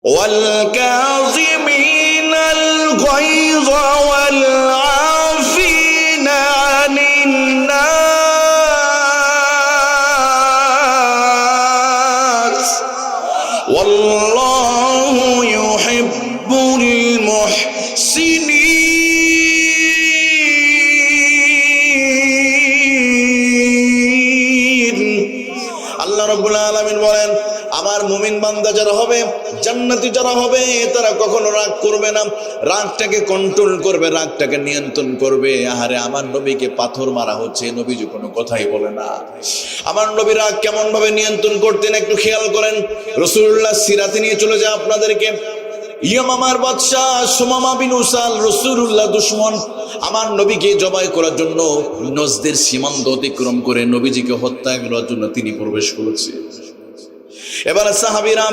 ওয়াল কাযিমিনাল গায়যা ওয়াল আফিনা আনিন নাস ওয়াল্লাহু ইউহিব্বুল মুহসিনিন। আল্লাহ রাব্বুল আলামিন বলেন, আমার মুমিন বান্দা যারা হবে, জান্নাতি যারা হবে, তারা কখনো রাগ করবে না, রাগটাকে কন্ট্রোল করবে, রাগটাকে নিয়ন্ত্রণ করবে। আহারে, আমার নবীকে পাথর মারা হচ্ছে, নবীজি কোনো কথাই বলে না। আমার নবী রাগ কেমন ভাবে নিয়ন্ত্রণ করতেন একটু খেয়াল করেন। রাসূলুল্লাহ সিরাতে নিয়ে চলে যায় আপনাদেরকে। ইয়ামামার বাদশাহ সুমামা বিন উসাল, রাসূলুল্লাহ দুশমন, আমার নবীকে জবাই করার জন্য নজদের সীমান্ত অতিক্রম করে নবীজিকে হত্যা করার জন্য তিনি প্রবেশ করেছে। এবার সাহাবীরা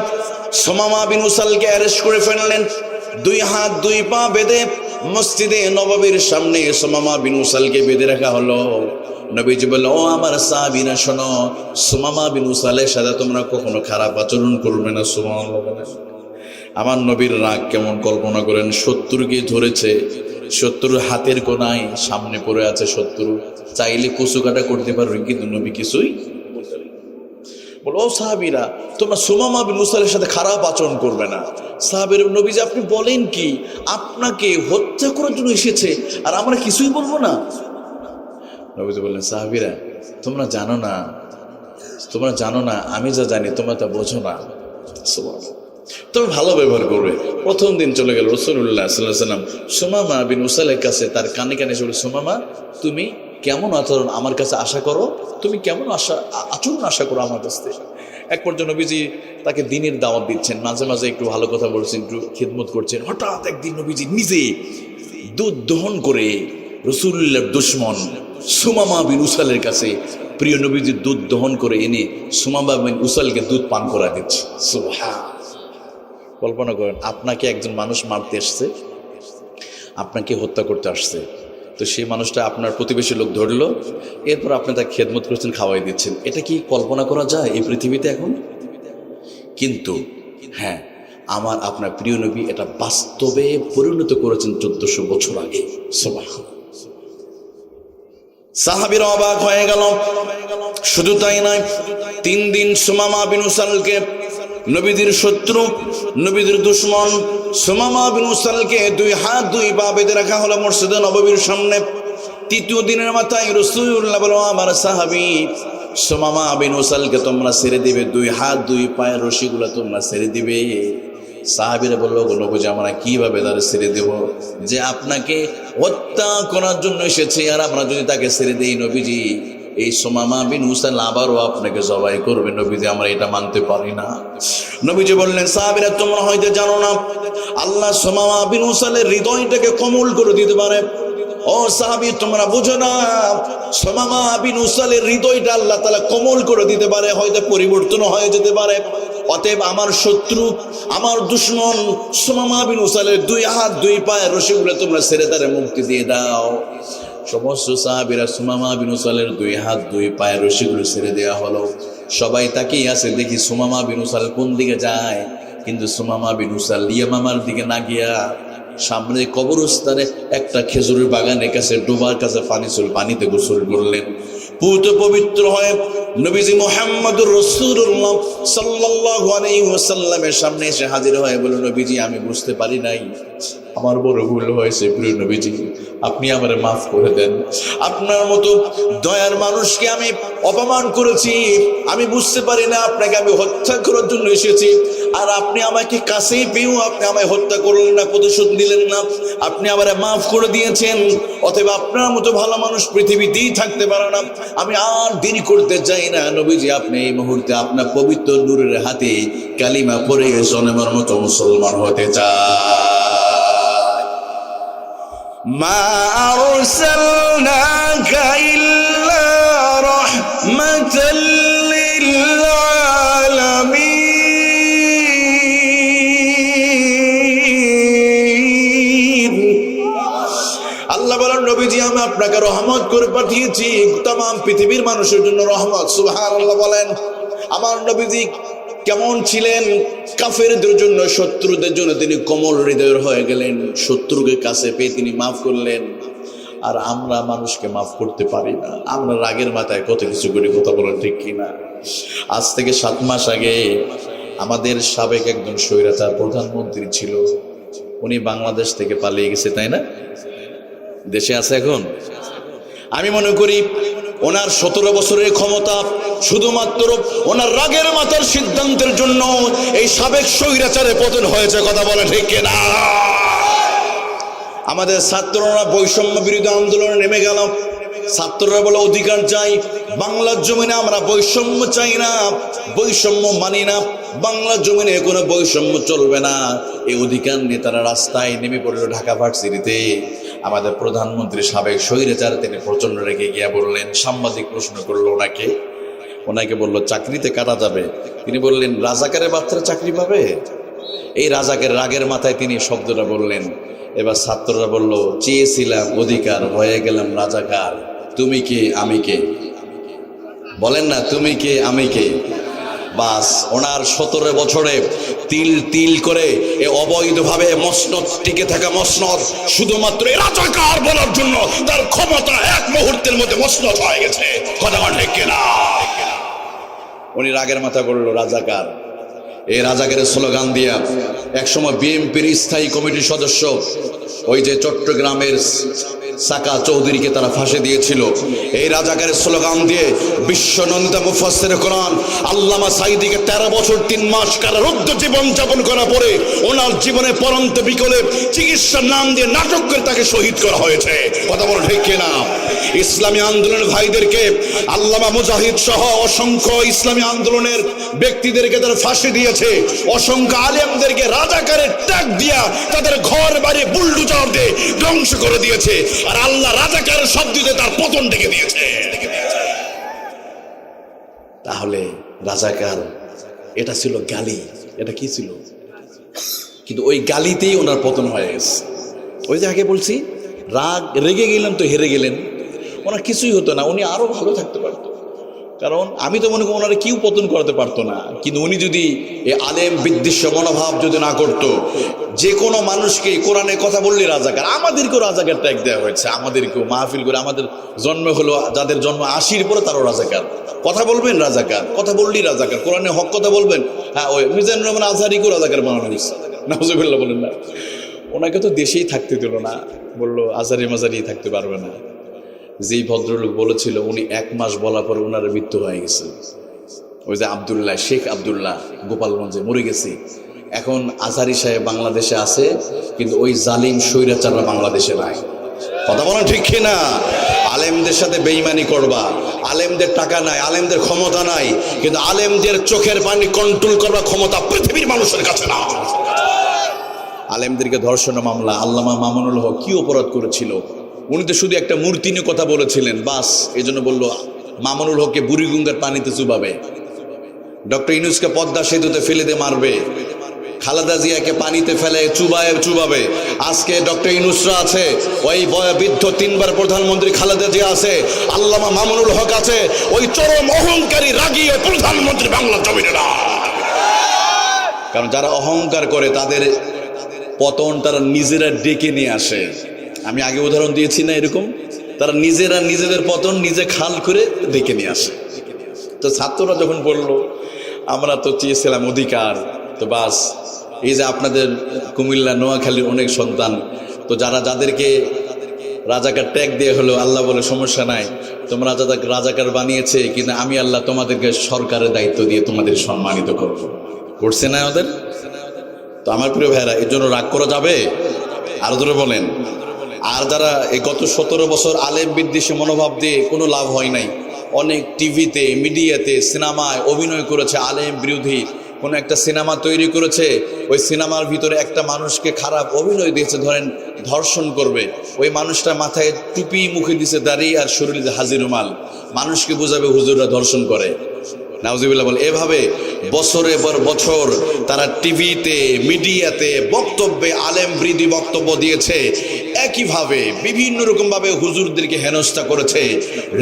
সুমামা বিন উসালকে অ্যারেস্ট করে ফেললেন। 2 হাত 2 পা বেঁধে মসজিদে নববীর সামনে সুমামা বিন উসালকে বেঁধে রাখা হলো। নবীজি বলল, ও আমার সাহাবীরা শোনো, সুমামা বিন উসালের সাথে তোমরা কখনো খারাপ আচরণ করবে না। সুবহানাল্লাহ। আমার নবীর রাগ কেমন কল্পনা করেন। শত্রুকে ধরেছে, শত্রুর হাতের কোনায় সামনে পড়ে আছে শত্রু, চাইলে কচু কাটা করতে পারবে, কিন্তু নবী কিছুই বলো, ও সাহাবীরা তোমরা সুমামা বিন উসালের সাথে খারাপ আচরণ করবে না। সাহাবীর নবীজি আপনি বলেন কি, আপনাকে হত্যা করার জন্য এসেছে আর আমরা কিছুই বলবো না? নবীজি বললেন, সাহাবীরা তোমরা জানো না, আমি যা জানি তোমরা তা বোঝো না। তবে ভালো ব্যবহার করবে। প্রথম দিন চলে গেল রাসূলুল্লাহ সাল্লাল্লাহু আলাইহি ওয়াসাল্লাম সুমামা বিন উসালের কাছে, তার কানে কানে বলে, সুমামা তুমি কেমন আচরণ আমার কাছে আশা করো, তুমি কেমন আচরণ আশা করো আমার কাছ থেকে। এক পর্যন্ত নবীজি তাকে দ্বীনের দাওয়াত দিচ্ছেন, মাঝে মাঝে একটু ভালো কথা বলছেন, একটু খিদমত করছেন। হঠাৎ একদিন নবীজি নিজে দুধ দহন করে রাসূলুল্লাহর দুশমন সুমামা বিন উসালের কাছে, প্রিয় নবীজি দুধ দহন করে এনে সুমামা বিন উসালকে দুধ পান করা দিচ্ছে। সুবহানাল্লাহ। কল্পনা করেন, আপনাকে একজন মানুষ মারতে আসছে, আপনাকে হত্যা করতে আসছে, তো সেই মানুষটা আপনার প্রতিবেশী লোক ধরলো, এরপর আপনি তাকে খেদমত করছেন, খাওয়াই দিচ্ছেন। এটা কি কল্পনা করা যায় এই পৃথিবীতে এখন? কিন্তু হ্যাঁ, আমার আপনার প্রিয় নবী এটা বাস্তবে পরিণত করেছেন 1400 বছর আগে। সুবহানাল্লাহ। সাহাবীরা অবাক হয়ে গেল। শুধু তাই নয়, 3 দিন সুমামা বিন উসালকে, নবীদের শত্রু, নবীদের দুশমন সুমামা বিন উসালকে 2 হাত 2 পা বেঁধে রাখা হলো মসজিদে নববীর সামনে। 3য় দিনের মাথায় রাসূলুল্লাহ বলল, আমার সাহাবী সুমামা বিন উসালকে তোমরা ছেড়ে দিবে, 2 হাত 2 পায়ের রশিগুলো তোমরা ছেড়ে দিবে। সাহাবীরা বলল, নবীজি আমরা কিভাবে তার ছেড়ে দেব, যে আপনাকে হত্যা করার জন্য এসেছে, আর আমরা যদি তাকে ছেড়ে দেই নবীজি এই সুমামা বিন উসাল আবারও আপনাকে জবাই করবে। নবীজি আমরা এটা মানতে পারি না। নবীজি বললেন, সাহাবীরা তোমরা হয়তো জানো না, আল্লাহ সুমামা বিন উসালের হৃদয়টাকে কোমল করে দিতে পারে। ও সাহাবী তোমরা বুঝো না, সুমামা বিন উসালের হৃদয়টা আল্লাহ তাআলা কোমল করে দিতে পারে, হয়তো পরিবর্তন হয়ে যেতে পারে। অতএব আমার শত্রু, আমার দুশমন সুমামা বিন উসালের 2 হাত 2 পায়ের রশিগুলো তোমরা ছেড়ে তারে মুক্তি দিয়ে দাও। সমস্ত সাহাবীরা সুমামা বিন উসালের 2 হাত 2 পায়ের রশিগুলো ছেড়ে দেওয়া হলো। সবাই তাকিয়ে আছে, দেখি সুমামা বিন উসাল কোন দিকে যায়, কিন্তু সুমামা বিন উসাল ইয়ামামার দিকে না গিয়া সামনে কবরস্থানে একটা খেজুরের বাগানের কাছে ডোবার কাছে পানিতে গোসল করলেন। পূত পবিত্র হয়ে নবীজি মুহাম্মদুর রাসূলুল্লাহ সাল্লাল্লাহু আলাইহি ওয়াসাল্লামের সামনে এসে হাজির হয়ে বলল, নবীজি আমি বুঝতে পারি নাই, আমার বড় ভুল হয়েছে, প্রিয় নবীজি আপনি আমারে মাফ করে দেন। আপনার মতো দয়ার মানুষকে আমি অপমান করেছি, আমি বুঝতে পারি না আপনাকে আমি হত্যা করার জন্য এসেছি, আর আপনি আমাকে কাছেই পেয়েও আপনি আমায় হত্যা করলেন না, প্রতিশোধ নিলেন না, আপনি আমারে মাফ করে দিয়েছেন। অতএব আপনার মতো ভালো মানুষ পৃথিবীতেই থাকতে পারে না। আমি আর দেরি করতে চাই না, নবীজি আপনি এই মুহূর্তে আপনার পবিত্র নূরের হাতে কালিমা পড়ে জনমের মতো মুসলমান হতে চায়। মা আরসালনাকা ইল্লা রাহমাতাল লিল আলামিন। আল্লাহ বলেন, নবীজি আমি আপনাকে রহমত করে পাঠিয়েছি, तमाम পৃথিবীর মানুষের জন্য রহমত। সুবহানাল্লাহ বলেন। আমার নবীজি কেমন ছিলেন কাফেরদের জন্য, শত্রুদের জন্য তিনি কোমল হৃদয়ের হয়ে গেলেন। শত্রুকে কাছে পেয়ে তিনি মাফ করলেন। আর আমরা মানুষকে মাফ করতে পারি না, আমরা রাগের মাথায় কত কিছু করি, কথা বলেন ঠিক কিনা? আজ থেকে 7 মাস আগে আমাদের সাবেক একজন স্বৈরাচার প্রধানমন্ত্রী ছিল, উনি বাংলাদেশ থেকে পালিয়ে গেছে, তাই না? দেশে আছে এখন। আমি মনে করি ওনার 17 বছরের ক্ষমতা শুধুমাত্র ওনার রাগের মাথার সিদ্ধান্তের জন্য এই সাবেক স্বৈরাচারে পতন হয়েছে, কথা বলে ঠিক কিনা? আমাদের ছাত্ররা বৈষম্য বিরোধী আন্দোলনে নেমে গেল। ছাত্ররা বলে অধিকার চাই, বাংলার জমিনে আমরা বৈষম্য চাই না, বৈষম্য মানি না, বাংলার জমিনে কোনো বৈষম্য চলবে না। এই অধিকার নিয়ে তারা রাস্তায় নেমে পড়ল ঢাকা ভার্সিটিতে। আমাদের প্রধানমন্ত্রী সাবেক স্বৈরাচার তিনি প্রচন্ড রেগে গিয়া বললেন, সাংবাদিক প্রশ্ন করলো ওনাকে বলল চাকরিতে কাটা যাবে। তিনি বললেন রাজাকারের বাচ্চারা চাকরি পাবে? এই রাজাকের রাগের মাথায় তিনি শব্দটা বললেন। এবার ছাত্ররা বলল চেয়েছিলাম অধিকার, হয়ে গেলাম রাজাকার। তুমি কে আমি কে? বলেন না, তুমি কে আমি কে? বাস, ওনার 17 বছরে তিল তিল করে এ অবৈধভাবে মসনদ টিকে থাকা মসনদ শুধুমাত্র রাজাকার বলার জন্য তার ক্ষমতা এক মুহূর্তের মধ্যে মসনদ হয়ে গেছে, কথা ঠিক কিনা? উনি রাগের মাথা বলল রাজাকার। এই রাজাকারের স্লোগান দিয়া একসময় বিএনপির স্থায়ী কমিটির সদস্য ওই যে চট্টগ্রামের সাকা চৌধুরীকে তারা ফাঁসি দিয়েছিল। এই রাজাকারের স্লোগান দিয়ে বিশ্বনন্দিত মুফাসসির কোরআন আল্লামা সাঈদীকে 13 বছর 3 মাস কারারুদ্ধ জীবন যাপন করার পরে ওনার জীবনে পরন্ত বিকলে চিকিৎসার নাম দিয়ে নাটক করে তাকে শহীদ করা হয়েছে, কথা বলো ঠিক কিনা? ইসলামী আন্দোলনের ভাইদেরকে আল্লামা মুজাহিদ সহ অসংখ্য ইসলামী আন্দোলনের ব্যক্তিদেরকে তারা ফাঁসি দিয়েছে, অসংখ্য আলেমদেরকে রাজাকারের ট্যাগ দিয়া তাদের ঘর বাড়ি বুলডোজার দিয়ে ধ্বংস করে দিয়েছে। আর আল্লাহ রাজাকারের শব্দ দিয়ে তার পতন ডেকে দিয়েছে। তাহলে রাজাকার এটা ছিল গালি, এটা কি ছিল? কিন্তু ওই গালিতেই ওনার পতন হয়ে গেছে। ওই যে আগে বলছি রেগে গেলেন তো হেরে গেলেন, ওনার কিছুই হতো না, উনি আরো ভালো থাকতে পারতো। কারণ আমি তো মনে করি ওনারা কেউ পতন করাতে পারতো না। কিন্তু উনি যদি এই আলেম বিদ্বেষ মনোভাব যদি না করতো, যে কোনো মানুষকে কোরআনে কথা বললে রাজাকার, আমাদেরকেও রাজাকার ট্যাগ দেওয়া হয়েছে, আমাদেরকেও মাহফিল করে আমাদের জন্ম হলো, যাদের জন্ম 80-র পরে তারও রাজাকার, কথা বলবেন রাজাকার, কথা বললেই রাজাকার, কোরআনে হক কথা বলবেন, হ্যাঁ ওই মিজানুর রহমান আজহারিকেও রাজাকার বানানো হয়েছে, নাউজুবিল্লাহ বলেন না। ওনাকে তো দেশেই থাকতে দিল না, বললো আজহারি মাজারি থাকতে পারবে না। যেই ভদ্রলোক বলেছিল উনি 1 মাস বলার পর ওনার মৃত্যু হয়ে গেছে। ওই যে আব্দুল্লাহ, শেখ আব্দুল্লাহ গোপালগঞ্জে মরে গেছে। এখন আজহারি সাহেব বাংলাদেশে আছে, কিন্তু ওই জালিম স্বৈরাচাররা বাংলাদেশে নাই, কথা বলেন ঠিক কিনা? আলেমদের সাথে বেঈমানি করবা, আলেমদের টাকা নাই, আলেমদের ক্ষমতা নাই, কিন্তু আলেমদের চোখের পানি কন্ট্রোল করবার ক্ষমতা পৃথিবীর মানুষের কাছে না। আলেমদেরকে ধর্ষণ মামলা, আল্লামা মামুনুল হক কি অপরাধ করেছিল? উনি তো শুধু একটা মূর্তি নিয়ে কথা বলেছিলেন, বাস এই জন্য বললো মামুনুল হককে বুড়িগঙ্গার পানিতে চুবাবে, ডক্টর ইউনূসকে পদ্মা সেতুতে ফেলে দিয়ে মারবে, খালেদা জিয়াকে পানিতে ফেলে চুবাবে। আজকে ডক্টর ইউনূসরা আছে, ওই বৃদ্ধ 3বার প্রধানমন্ত্রী খালেদা জিয়া আছে, আল্লামা মামুনুল হক আছে, ওই চরম অহংকারী রাগিয়ে প্রধানমন্ত্রী বাংলা জমিনে না। কারণ যারা অহংকার করে তাদের পতন তারা নিজেরা ডেকে নিয়ে আসে। আমি আগে উদাহরণ দিয়েছি না এরকম, তারা নিজেরা নিজেদের পতন নিজে খাল করে ডেকে নিয়ে আসে। তো ছাত্ররা যখন বললো আমরা তো চেয়েছিলাম অধিকার, তো বাস এই যে আপনাদের কুমিল্লা নোয়াখালীর অনেক সন্তান, তো যাদেরকে রাজাকার ট্যাগ দিয়ে হলো, আল্লাহ বলে সমস্যা নাই, তোমরা রাজাকার বানিয়েছে, কিন্তু আমি আল্লাহ তোমাদেরকে সরকারের দায়িত্ব দিয়ে তোমাদের সম্মানিত করব, করছে না ওদের? তো আমার প্রিয় ভাইরা, এর জন্য রাগ করা যাবে? আরো ধরে বলেন। আর যারা এই গত 17 বছর আলেম বিদ্বেষী মনোভাব দিয়ে কোনো লাভ হয় নাই, অনেক টিভিতে মিডিয়াতে সিনেমায় অভিনয় করেছে, আলেম বিরোধী কোনো একটা সিনেমা তৈরি করেছে, ওই সিনেমার ভিতরে একটা মানুষকে খারাপ অভিনয় দিয়েছে, ধরেন ধর্ষণ করবে, ওই মানুষটা মাথায় টুপি, মুখে দিছে দাড়ি আর শরীরে হাজির রুমাল, মানুষকে বোঝাবে হুজুররা ধর্ষণ করে, নাউজুবিল্লাহ বলে। এভাবে বছরের পর বছর তারা টিভিতে মিডিয়াতে বক্তব্যে আলেম বিরোধী বক্তব্য দিয়েছে, একইভাবে বিভিন্ন রকম ভাবে হুজুরদেরকে হেনস্থা করেছে।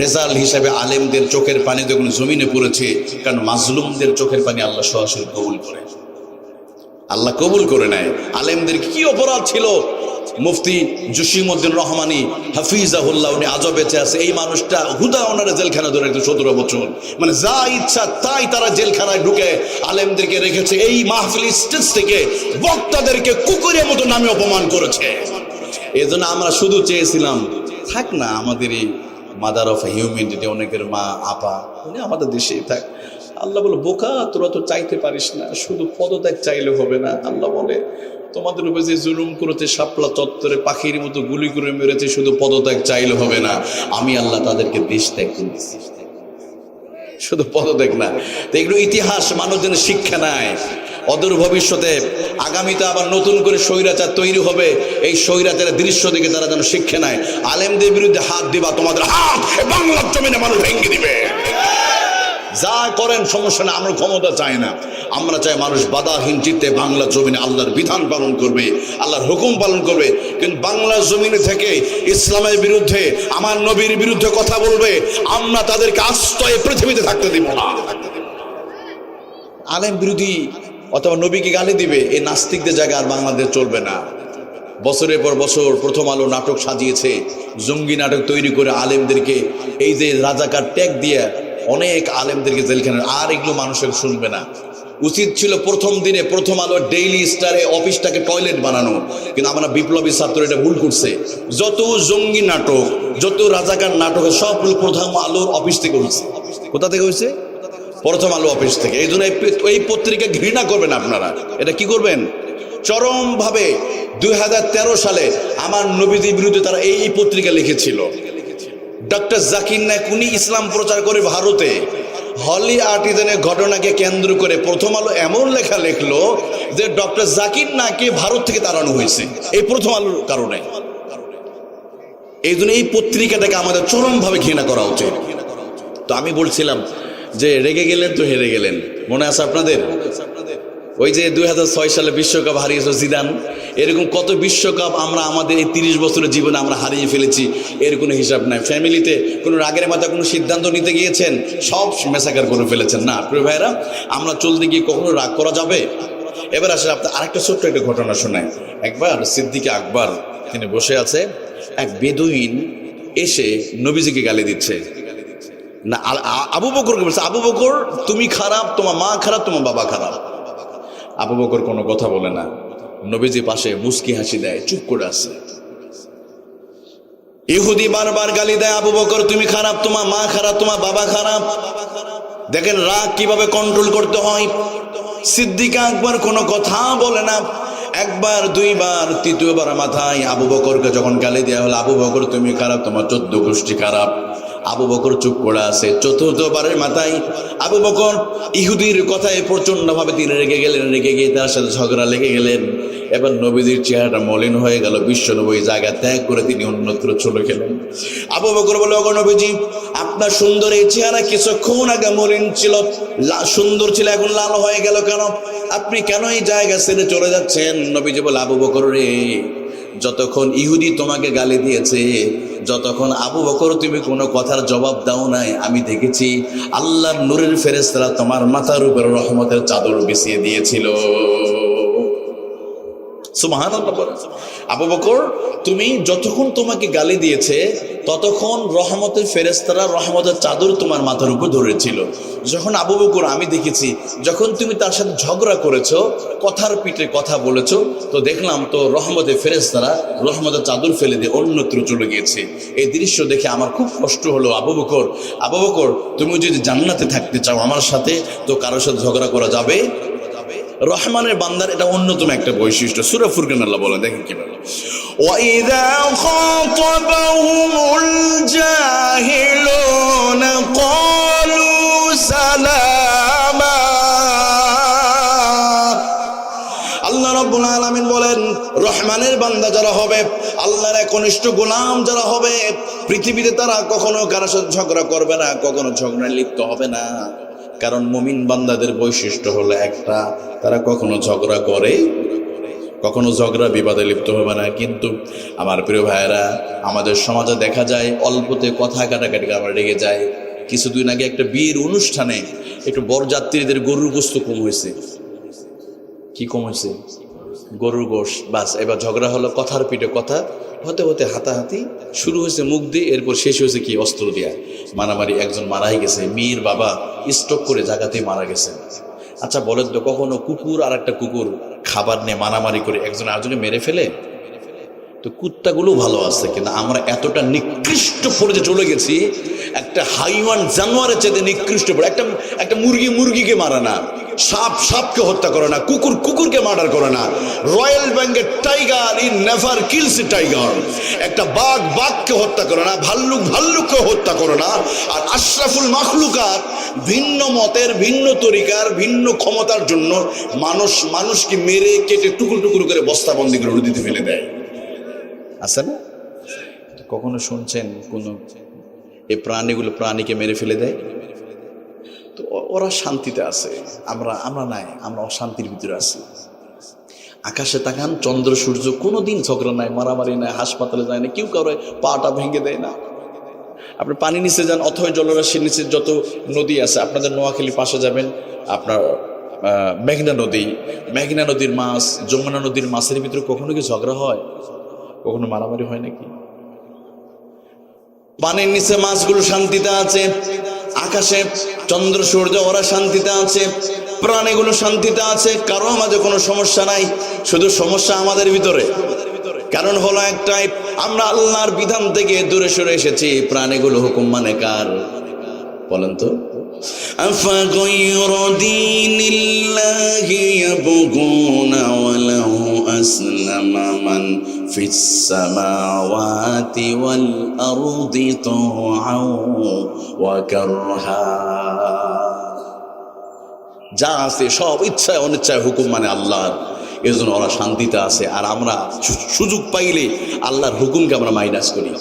রেজাল্ট হিসাবে আলেমদের চোখের পানি যখন জমিনে পড়েছে, কারণ মাজলুমদের চোখের পানি আল্লাহ সরাসরি কবুল করে। আল্লাহ কবুল করে নেয়। আলেমদের কি অপরাধ ছিল? মুফতি জসিমউদ্দিন রহমানী হাফিজাহুল্লাহ, উনি আজও বেঁচে আছে। এই মানুষটা হুদা ওনারা জেলখানা ধরে রেখেছে 17 বছর, মানে যা ইচ্ছা তাই তারা জেলখানায় ঢুকে আলেমদেরকে রেখেছে। এই মাহফিল স্টেজ থেকে বক্তাদেরকে কুকুরের মতো নামে অপমান করেছে। এই জন্য আমরা শুধু চেয়েছিলাম থাক না আমাদের এই মাদার অফ হিউম্যানিটি, অনেকের মা আপা উনি আমাদের দেশেই থাক। আল্লাহ বলে বোকা, তোরা তো চাইতে পারিস না, শুধু পদত্যাগ চাইলে হবে না। আল্লাহ বলে তোমাদের উপরে যে জুলুম করেছে, শাপলা চত্বরে পাখির মতো গুলি করে মেরেছে, শুধু পদত্যাগ চাইলে হবে না, আমি আল্লাহ তাদেরকে দেশ ত্যাগ করেছি, শুধু পদত্যাগ না। তো এগুলো ইতিহাস, মানুষ যেন শিক্ষা নেয়। অদূর ভবিষ্যতে আগামীতে আবার নতুন করে স্বৈরাচার তৈরি হবে, এই স্বৈরাচারের দৃশ্য দেখে তারা যেন শিক্ষা নেয়। আলেমদের বিরুদ্ধে হাত দিবা, তোমাদের হাত বাংলার জমিনে মানুষ ভেঙে দিবে। যা করেন সমস্যা না, আমরা ক্ষমতা চাই না, আমরা চাই মানুষ বাধাহীন চিত্তে বাংলা জমিনে আল্লাহর বিধান পালন করবে, আল্লাহর হুকুম পালন করবে। কিন্তু বাংলা জমিনে থেকে ইসলামের বিরুদ্ধে, আমার নবীর বিরুদ্ধে কথা বলবে, আমরা তাদেরকে আশ্রয়ে পৃথিবীতে থাকতে দিব না। আলেম বিরোধী অথবা নবীকে গালি দিবে, এই নাস্তিকদের জায়গা আর বাংলাদেশ চলবে না। বছরের পর বছর প্রথম আলো নাটক সাজিয়েছে, জঙ্গি নাটক তৈরি করে আলেমদেরকে এই যে রাজাকার ট্যাগ দিয়ে অনেক আলেমদেরকে জেলখানায়, আর এগুলো মানুষের শুনবে না। উচিত ছিল প্রথম দিনে প্রথম আলো ডেইলি স্টারে অফিসটাকে টয়লেট বানানো, কিন্তু আমরা বিপ্লবী ছাত্র এটা ভুল করছে। যত জঙ্গি নাটক, যত রাজাকার নাটক সব প্রথম আলোর অফিস থেকে হয়েছে। কোথা থেকে হয়েছে? প্রথম আলো অফিস থেকে। এই জন্য এই পত্রিকা ঘৃণা করবেন আপনারা। এটা কি করবেন? চরমভাবে 2013 সালে আমার নবীদের বিরুদ্ধে তারা এই পত্রিকা লিখেছিল। ডক্টর জাকির নায়েক উনি ইসলাম প্রচার করে ভারতে, হলি আর্টিজানের ঘটনাকে কেন্দ্র করে প্রথম আলো এমন লেখা লিখলো যে ডক্টর জাকির নায়েককে ভারত থেকে তাড়ানো হয়েছে এই প্রথম আলোর কারণে। এই জন্য এই পত্রিকাটাকে আমাদের চরমভাবে ঘৃণা করা উচিত। তো আমি বলছিলাম যে রেগে গেলেন তো হেরে গেলেন, মনে আছে আপনাদের? ওই যে 2006 সালে বিশ্বকাপ হারিয়েছে জিদান, এরকম কত বিশ্বকাপ আমরা আমাদের এই 30 বছরের জীবনে আমরা হারিয়ে ফেলেছি, এর কোনো হিসাব নাই। ফ্যামিলিতে কোনো রাগের মাথায় কোনো সিদ্ধান্ত নিতে গিয়েছেন, সব মেসাকার করে ফেলেছেন। না প্রিয় ভাইরা, আমরা চলতে গিয়ে কখনো রাগ করা যাবে? এবার আসলে আপনার আরেকটা ছোট্ট একটা ঘটনা শোনায়। একবার সিদ্দিক আকবর তিনি বসে আছে, এক বেদুইন এসে নবীজিকে গালি দিচ্ছে। না আবু বকরকে বলছে, আবু বকর তুমি খারাপ, তোমার মা খারাপ, তোমার বাবা খারাপ। আবু বকর কোনো কথা বলে না, নবীজি পাশে মুস্কি হাসি দেয়, চুপ করে আছে। ইহুদি বারবার গালি দেয়, আবু বকর তুমি খারাপ, তোমার মা খারাপ, তোমার বাবা খারাপ। দেখেন রাগ কিভাবে কন্ট্রোল করতে হয়। সিদ্দিক আকবর কোনো কথা বলে না। একবার, দুইবার, তৃতীয়বার মাথায় আবু বকরকে যখন গালি দেওয়া হলো, আবু বকর তুমি খারাপ, তোমার 14 গোষ্ঠী খারাপ। আবু বকর চুপ করে আছে। চতুর্থবারের মাথায় আবু বকর ইহুদির কথায় প্রচন্ডভাবে তিনি রেগে গেলেন, রেগে গিয়ে তার সাথে ঝগড়া লেগে গেলেন। এবার নবীজির চেহারাটা মলিন হয়ে গেল, বিশ্বনবী জায়গা ত্যাগ করে তিনি অন্যত্র চলে গেলেন। আবু বকর বলে, ওগো নবীজি, আপনার সুন্দর এই চেহারা কিছুক্ষণ আগে মলিন ছিল, সুন্দর ছিল, এখন লাল হয়ে গেল কেন? আপনি কেন এই জায়গা ছেড়ে চলে যাচ্ছেন? নবীজি বলে, আবু বকর রে, যতক্ষণ ইহুদি তোমাকে গালি দিয়েছে, যতক্ষণ আবু বকর তুমি কোনো কথার জবাব দাও নাই, আমি দেখেছি আল্লাহর নূরের ফেরেশতারা তোমার মাথার উপর রহমতের চাদর বিছিয়ে দিয়েছিল। সুবহানাল্লাহ। আবু বকর তুমি যতক্ষণ তোমাকে গালি দিয়েছে ততক্ষণ রহমতের ফেরেশতারা রহমতের চাদর তোমার মাথার উপর ধরেছিল। যখন আবু বকর আমি দেখেছি যখন তুমি তার সাথে ঝগড়া করেছো, কথার পিঠে কথা বলেছো, তো দেখলাম তো রহমতের ফেরেশতারা রহমতের চাদর ফেলে দিয়ে অন্যত্র চলে গিয়েছে। এই দৃশ্য দেখে আমার খুব কষ্ট হলো। আবু বকর, আবু বকর তুমি যদি জান্নাতে থাকতে চাও আমার সাথে, তো কারোর সাথে ঝগড়া করা যাবে? রহমানের বান্দার এটা অন্যতম একটা বৈশিষ্ট্য। সূরা ফুরকান আল্লাহ বলে, দেখেন কি বলে, ওয়াইযা খাতাবাহুমুল জাহিলুনা ক্বালু সালামা। আল্লাহ রাব্বুল আলামিন বলেন, রহমানের বান্দা যারা হবে, আল্লাহর একনিষ্ঠ গোলাম যারা হবে, পৃথিবীতে তারা কখনো কারোর সাথে ঝগড়া করবে না, কখনো ঝগড়ায় লিপ্ত হবে না। কারণ মুমিন বান্দাদের বৈশিষ্ট্য হলো একটা, তারা কখনো ঝগড়া করে, কখনো ঝগড়া বিবাদে লিপ্ত হবে না। কিন্তু আমার প্রিয় ভাইয়েরা, আমাদের সমাজে দেখা যায় অল্পতে কথা কাটাকাটি আবার রেগে যায়। কিছুদিন আগে একটা বিয়ের অনুষ্ঠানে একটু বরযাত্রীদের গরুর গোশত কম হয়েছে, কি কম হয়েছে? গরুর গোশ। বাস, এবার ঝগড়া হলো, কথার পিঠে কথা, হতে হতে হাতাহাতি শুরু হয়েছে মুখ দিয়ে, এরপর শেষ হয়েছে কি? অস্ত্র দিয়া মারামারি। একজন মারাই গেছে, মেয়ের বাবা স্ট্রোক করে জায়গাতেই মারা গেছে। আচ্ছা বলেন তো, কখনো কুকুর আর একটা কুকুর খাবার নিয়ে মারামারি করে একজন আরেকজনকে মেরে ফেলে? তো কুত্তাগুলো ভালো আছে, কিন্তু আমরা এতটা নিকৃষ্ট পর্যায়ে চলে গেছি, একটা হাইওয়ান জানোয়ারের চাইতে নিকৃষ্ট পড়ে। একটা মুরগি মুরগিকে মারে না, সাপ সাপকে হত্যা করে না, কুকুর কুকুরকে মার্ডার করে না। Royal Bengal tiger in never kills tiger. একটা বাঘ বাঘকে হত্যা করে না, ভাল্লুক ভাল্লুককে হত্যা করে না। আর আশরাফুল মাখলুকাত ভিন্ন মতের, ভিন্ন তরিকার, ভিন্ন ক্ষমতার জন্য মানুষকে মেরে কেটে টুকরো টুকরো করে বস্তাবন্দি করে নদীতে ফেলে দেয়, আছে না? কখনো শুনছেন কোন এই প্রাণীগুলো প্রাণীকে মেরে ফেলে দেয়? তো ওরা শান্তিতে আছে, আমরা নাই, আমরা অশান্তির ভিতরে আছি। আকাশে তাকান, চন্দ্র সূর্য, কোনোদিন ঝগড়া নাই, মারামারি নাই, হাসপাতালে যায় না, কেউ কারো পাটা ভেঙে দেয় না। আপনি পানি নিচে যান, অথবা জলরাশির নিচে যত নদী আছে, আপনাদের নোয়াখালীর পাশে যাবেন, আপনার মেঘনা নদীর মাছ, যমুনা নদীর মাছের ভিতরে কখনো কি ঝগড়া হয়? কখনো মারামারি হয় নাকি? পানির নিচে মাছগুলো শান্তিতে আছে, আকাশে চন্দ্র সূর্য ওরা শান্তিতে আছে, প্রাণীগুলো শান্তিতে আছে, কারো মাঝে কোনো সমস্যা নাই। শুধু সমস্যা আমাদের ভিতরে। কারণ হলো একটাই, আমরা আল্লাহর বিধান থেকে দূরে সরে এসেছি। প্রাণীগুলো হুকুম মানে কার? বলেন তো। أفغير دين الله يبغون وله أسلم من في السماوات والأرض طوعا وكرها। যা আছে সব ইচ্ছায় অনিচ্ছায় হুকুম মানে আল্লাহর, এজন্য ওরা শান্তিতে আছে। আর আমরা সুযোগ পাইলে আল্লাহর হুকুমকে আমরা মাইনাস করি,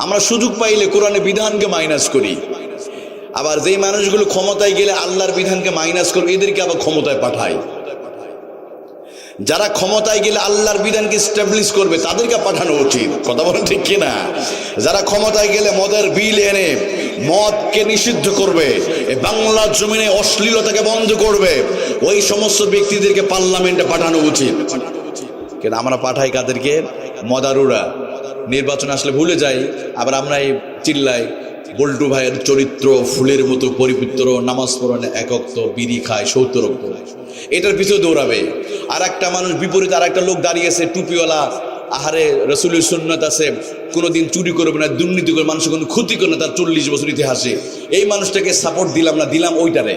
আমরা সুযোগ পাইলে কোরআনের বিধানকে মাইনাস করি। আবার যেই মানুষগুলো ক্ষমতায় গেলে আল্লাহর বিধানকে মাইনাস করবে, এদেরকে আবার ক্ষমতায় পাঠায়। যারা ক্ষমতায় গেলে আল্লাহর বিধানকে স্টাবলিশ করবে, তাদেরকে পাঠানো উচিত। কথা বলেন ঠিক কিনা? যারা ক্ষমতায় গেলে মদের বিল এনে মদকে নিষিদ্ধ করবে, বাংলার জমিনে অশ্লীলতাকে বন্ধ করবে, ওই সমস্ত ব্যক্তিদেরকে পার্লামেন্টে পাঠানো উচিত। কিন্তু আমরা পাঠাই কাদেরকে? মদারুরা। নির্বাচন আসলে ভুলে যাই, আবার আমরা এই চিল্লাই বল্টু ভাইয়ের চরিত্র ফুলের মতো পরিপুত্র, নামাজ পড়ানো একক্ত, বিড়ি খায় 70 রক্ত, এটার পিছনে দৌড়াবে। আর একটা মানুষ বিপরীত, আর একটা লোক দাঁড়িয়েছে টুপিওয়ালা, আহারে রসুলের সুন্নাত আছে, কোনোদিন চুরি করবে না, দুর্নীতি করে মানুষের কোনো ক্ষতি করে না, তার 40 বছর ইতিহাসে। এই মানুষটাকে সাপোর্ট দিলাম না, দিলাম ওইটারে।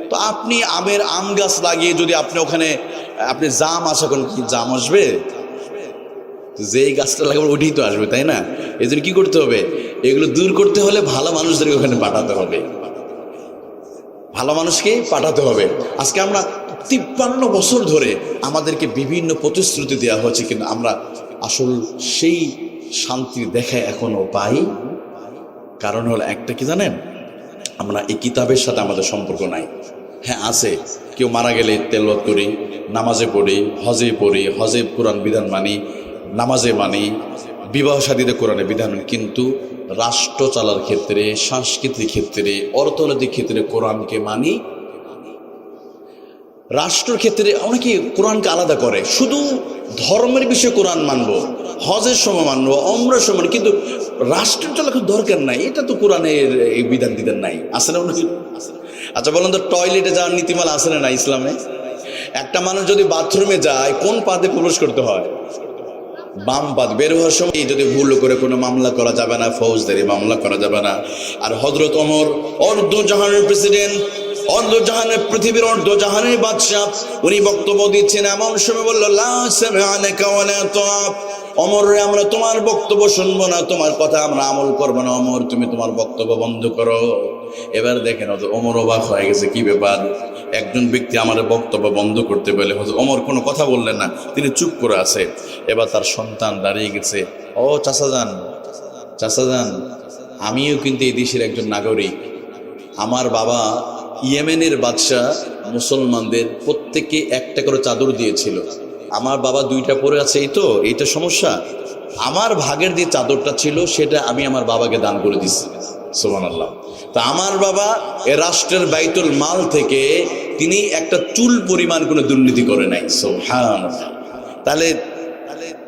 তো আপনি আম গাছ লাগিয়ে যদি আপনি ওখানে আপনি জাম আশা করেন, কি জাম আসবে? যেই গাছটা লাগাবো ওইটাই তো আসবে, তাই না? এই জন্য কি করতে হবে? এগুলো দূর করতে হলে ভালো মানুষদেরকে ওখানে পাঠাতে হবে, ভালো মানুষকে পাঠাতে হবে। আজকে আমরা 53 বছর ধরে আমাদেরকে বিভিন্ন প্রতিশ্রুতি দেওয়া হয়েছে, কিন্তু আমরা আসল সেই শান্তি দেখায় এখনো পাই। কারণ হলো একটা, কি জানেন? আমরা এই কিতাবের সাথে আমাদের সম্পর্ক নাই। হ্যাঁ আছে, কেউ মারা গেলে তেলাওয়াত করি, নামাজে পড়ি, হজে কোরআন বিধান মানি, নামাজে মানি, বিবাহ শাদীতে কোরআনের বিধান মানি, কিন্তু রাষ্ট্র চালার ক্ষেত্রে, সাংস্কৃতিক ক্ষেত্রে, অর্থনৈতিক ক্ষেত্রে কোরআনকে মানি। রাষ্ট্রের ক্ষেত্রে অনেকে কোরআনকে আলাদা করে, শুধু ধর্মের বিষয়ে কোরআন মানবো, হজের সময় মানবো, ওমরার সময়, কিন্তু রাষ্ট্রের চলার দরকার নাই, এটা তো কোরআনের এই বিধান নাই। আছে না? আচ্ছা বলুন তো, টয়লেটে যাওয়ার নীতিমালা আছে না ইসলামে? একটা মানুষ যদি বাথরুমে যায়, কোন পাতে প্রবেশ করতে হয়? বাম পাত। বের হওয়ার সময় যদি ভুল করে কোনো মামলা করা যাবে না, ফৌজদারি মামলা করা যাবে না। আর হযরত ওমর, অর্ধজাহানের প্রেসিডেন্ট, অর্ধজাহানের, পৃথিবীর অর্ধজাহানের বাদশাহ, উনি বক্তব্য দিচ্ছেন, এমন সময় বলল, লা সামি'নাকা ওয়া লা তু'আব। ওমর রে, আমরা তোমার বক্তব্য শুনবো না, তোমার কথা আমরা আমল করবো না। ওমর, তুমি তোমার বক্তব্য বন্ধ করো। এবার দেখেন, ওমর অবাক হয়ে গেছে, কি ব্যাপার? একজন ব্যক্তি আমার বক্তব্য বন্ধ করতে বলে, ওমর কোনো কথা বললেন না, তিনি চুপ করে আছে। এবার তার সন্তান দাঁড়িয়ে গেছে, ও চাচা যান, আমিও কিন্তু এই দেশের একজন নাগরিক। আমার বাবা ইয়েমেনের বাদশাহ মুসলমানদের প্রত্যেককে একটা করে চাদর দিয়েছিল। আমার বাবা 2টা পরে আছে, এইটা সমস্যা। আমার ভাগের যে চাদরটা ছিল সেটা আমি আমার বাবাকে দান করে দিছি। সুবহানাল্লাহ। তা আমার বাবা এ রাষ্ট্রের বাইতুল মাল থেকে তিনি একটা চুল পরিমাণ কোনো দুর্নীতি করে নাই। সুবহানাল্লাহ। তাহলে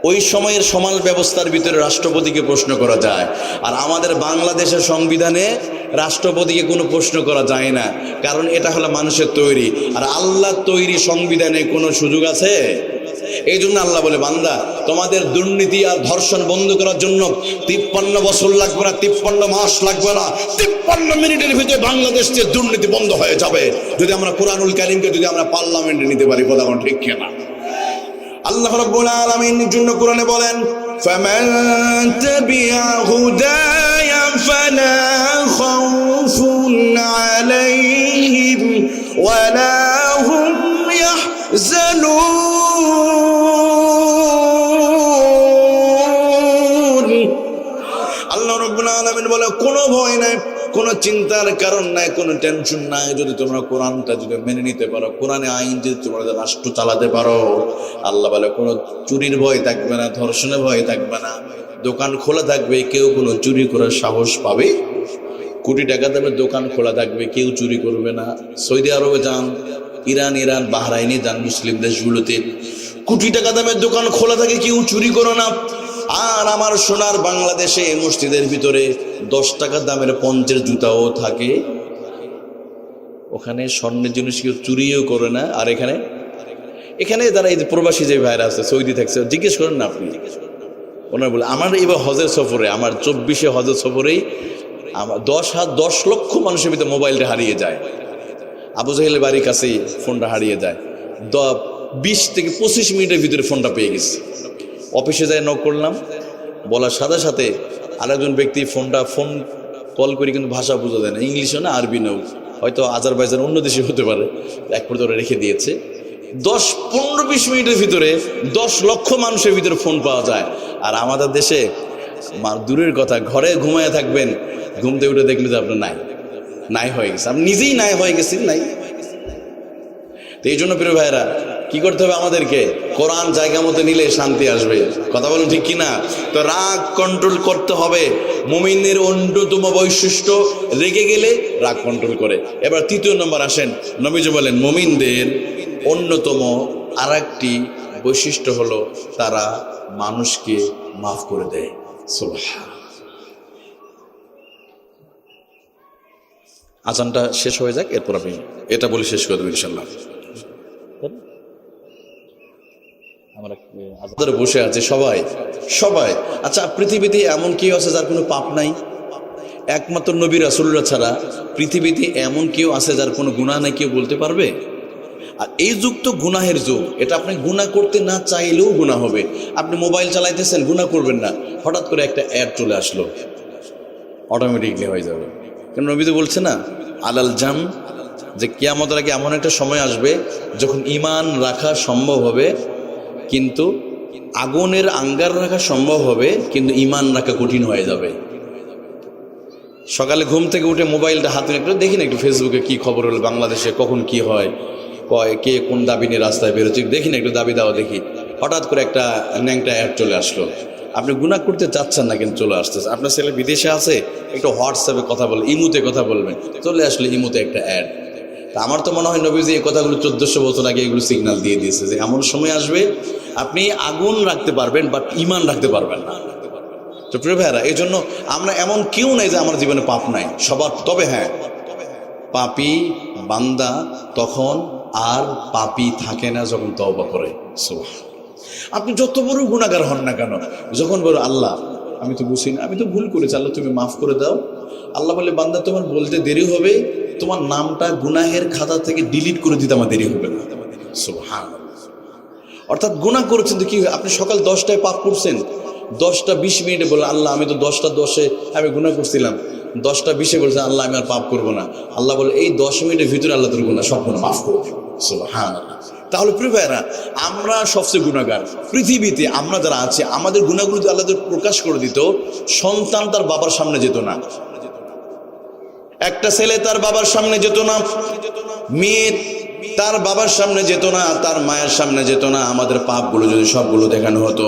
ওই সময়ের সমাজ ব্যবস্থার ভিতরে রাষ্ট্রপতিকে প্রশ্ন করা যায়, আর আমাদের বাংলাদেশের সংবিধানে রাষ্ট্রপতিকে কোনো প্রশ্ন করা যায় না, কারণ এটা হলো মানুষের তৈরি, আর আল্লাহর তৈরি সংবিধানে কোনো সুযোগ আছে? এই জন্য আল্লাহ বলে, বান্দা তোমাদের দুর্নীতি আর ধর্ষণ বন্ধ করার জন্য 53 বছর লাগবে না, 53 মাস লাগবে না, 53 মিনিটের ভিতরে বাংলাদেশ থেকে দুর্নীতি বন্ধ হয়ে যাবে, যদি আমরা কোরআনুল কারীমকে যদি আমরা পার্লামেন্টে নিতে পারি। কথা কোন ঠিক কিনা? আল্লাহ রাব্বুল আলামিনের জন্য কোরআনে বলেন, ফামান তাবিআ হুদায়া ফালা খাউফুন আলাইহিম ওয়ালা হুম ইয়াহজানুন। আল্লাহ রাব্বুল আলামিন বলে, কোনো ভয় নাই, কোনো চিন্তার কারণ নাই, কোনো টেনশন নাই, যদি তোমরা কোরআনটা যদি মেনে নিতে পারো, কোরআনে আইন যদি তোমরা রাষ্ট্র চালাতে পারো। আল্লাহ বলে, কোনো চুরির ভয় থাকবে না, ধর্ষণের ভয় থাকবে না, দোকান খোলা থাকবে, কেউ কোনো চুরি করার সাহস পাবে? কোটি টাকা দামের দোকান খোলা থাকবে, কেউ চুরি করবে না। সৌদি আরবে যান, ইরান, বাহরাইনে যান, মুসলিম দেশগুলোতে কোটি টাকা দামের দোকান খোলা থাকে, কেউ চুরি করো না। আর আমার সোনার বাংলাদেশে মসজিদের ভিতরে 10 টাকা দামের পঞ্চের জুতাও থাকে, ওখানে স্বর্ণের জিনিস কেউ চুরিও করে না। আর এখানে যারা এই প্রবাসী যে ভাইরা আছে সৌদি থাকছে, জিজ্ঞেস করেন না আপনি, ওনারা বলে, আমার এবার হজের সফরে, আমার 24 হজের সফরেই আমার 10 লক্ষ মানুষের ভিতরে মোবাইলটা হারিয়ে যায়। আবু জাহেলের বাড়ির কাছেই ফোনটা হারিয়ে যায়, 20 থেকে 25 মিনিটের ভিতরে ফোনটা পেয়ে গেছে। অফিসে যাই নক করলাম, বলার সাথে সাথে আরেকজন ব্যক্তি ফোন কল করি, কিন্তু ভাষা বোঝা যায় না, ইংলিশও না, আরবি নাও, হয়তো আজারবাইজান অন্য দেশে হতে পারে, এক পর্যন্ত রেখে দিয়েছে। 10-15-20 মিনিটের ভিতরে 10 লক্ষ মানুষের ভিতরে ফোন পাওয়া যায়। আর আমাদের দেশে দূরের কথা, ঘরে ঘুমায় থাকবেন, ঘুমতে উঠে দেখলে তো আপনার নাই হয়ে গেছে, আপনি নিজেই নাই হয়ে গেছেন, নাই। তো এই জন্য প্রিয় ভাইরা, কি করতে হবে আমাদেরকে? কোরআন জায়গা মতো নিলে শান্তি আসবে। কথা বলুন ঠিক কিনা? তো রাগ কন্ট্রোল করতে হবে। মুমিনের অন্যতম বৈশিষ্ট্য, রেগে গেলে রাগ কন্ট্রোল করে। এবার 3 নম্বর আসেন, নবীজি বলেন মুমিনদের অন্যতম আরেকটি বৈশিষ্ট্য হলো তারা মানুষকে মাফ করে দেয়। সুবহানাল্লাহ। আজানটা শেষ হয়ে যাক, এরপর আমি এটা বলে শেষ করে দেবো ইনশাল্লাহ। আমরা বসে আছে সবাই। আচ্ছা, পৃথিবীতে এমন কেউ আছে যার কোনো পাপ নাই? একমাত্র নবী রাসূলুল্লাহ ছাড়া পৃথিবীতে এমন কেউ আছে যার কোনো গুনাহ নাই? কেউ বলতে পারবে? আর এই যুগ তো গুনাহের যুগ, এটা আপনি গুনাহ করতে না চাইলেও গুনাহ হবে। আপনি মোবাইল চালাইতেছেন, গুনাহ করবেন না, হঠাৎ করে একটা অ্যাড চলে আসলো, অটোমেটিকলি হয়ে যাবে। কেন নবী তো বলছে না, আলাল জাম, যে কিয়ামতের আগে এমন একটা সময় আসবে যখন ঈমান রাখা সম্ভব হবে, কিন্তু আগুনের আঙ্গার রাখা সম্ভব হবে, কিন্তু ঈমান রাখা কঠিন হয়ে যাবে। সকালে ঘুম থেকে উঠে মোবাইলটা হাতে একটু দেখি না, একটু ফেসবুকে কি খবর হলো, বাংলাদেশে কখন কি হয়, কে কোন দাবি নিয়ে রাস্তায় বেরোচ্ছে, দেখি না, একটু দাবি দাওয়া দেখি। হঠাৎ করে একটা ন্যাংটা অ্যাড চলে আসলো, আপনি গুনাহ করতে চাচ্ছেন না, কিন্তু চলে আসতেছে। আপনার ছেলে বিদেশে আছে, একটু হোয়াটসঅ্যাপে কথা বলে, ইমুতে কথা বলবেন, চলে আসলে ইমুতে একটা অ্যাড। তা আমার তো মনে হয় নবীজি এই কথাগুলো 1400 বছর আগে এগুলো সিগন্যাল দিয়ে দিয়েছে যে এমন সময় আসবে আপনি আগুন রাখতে পারবেন, বাট ঈমান রাখতে পারবেন না। তো প্রিয় ভাইরা, এই জন্য আমরা এমন কেউ নাই যে আমার জীবনে পাপ নাই, সবার। তবে হ্যাঁ, পাপী বান্দা তখন আর পাপী থাকে না যখন তওবা করে। সুবহানাল্লাহ। আপনি যত বড় গুনাহগার হন না কেন, যখন বলো আল্লাহ আমি তো বুঝি না, আমি তো ভুল করেছি, আল্লাহ তুমি মাফ করে দাও, আল্লাহ বলে বান্দা তোমার বলতে দেরি হবে, তোমার নামটা গুনাহের খাতা থেকে ডিলিট করে দিতে আমার দেরি হবে না। সুবহানাল্লাহ। অর্থাৎ গুনাহ করেছেন তো কি, আপনি সকাল 10টায় পাপ করছেন, 10টা 20 মিনিটে বললেন আল্লাহ আমি তো 10টা 10-এ আমি গুনাহ করছিলাম, 10টা 20-এ বলছেন আল্লাহ আমি আর পাপ করবো না, আল্লাহ বলে এই 10 মিনিটের ভিতরে আল্লাহ তোর গুনাহ সব গুনাহ মাফ করে দেবে। সুবহানাল্লাহ। তাহলে প্রিয় ভাইরা, আমরা সবচেয়ে গুনাহগার পৃথিবীতে। আমরা যারা আছি, আমাদের গুনাহগুলো যদি আল্লাহ প্রকাশ করে দিত, সন্তান তার বাবার সামনে যেত না, একটা ছেলে তার বাবার সামনে যেত না, মেয়ে তার বাবার সামনে যেত না, তার মায়ের সামনে যেত না। আমাদের পাপগুলো যদি সবগুলো দেখানো হতো,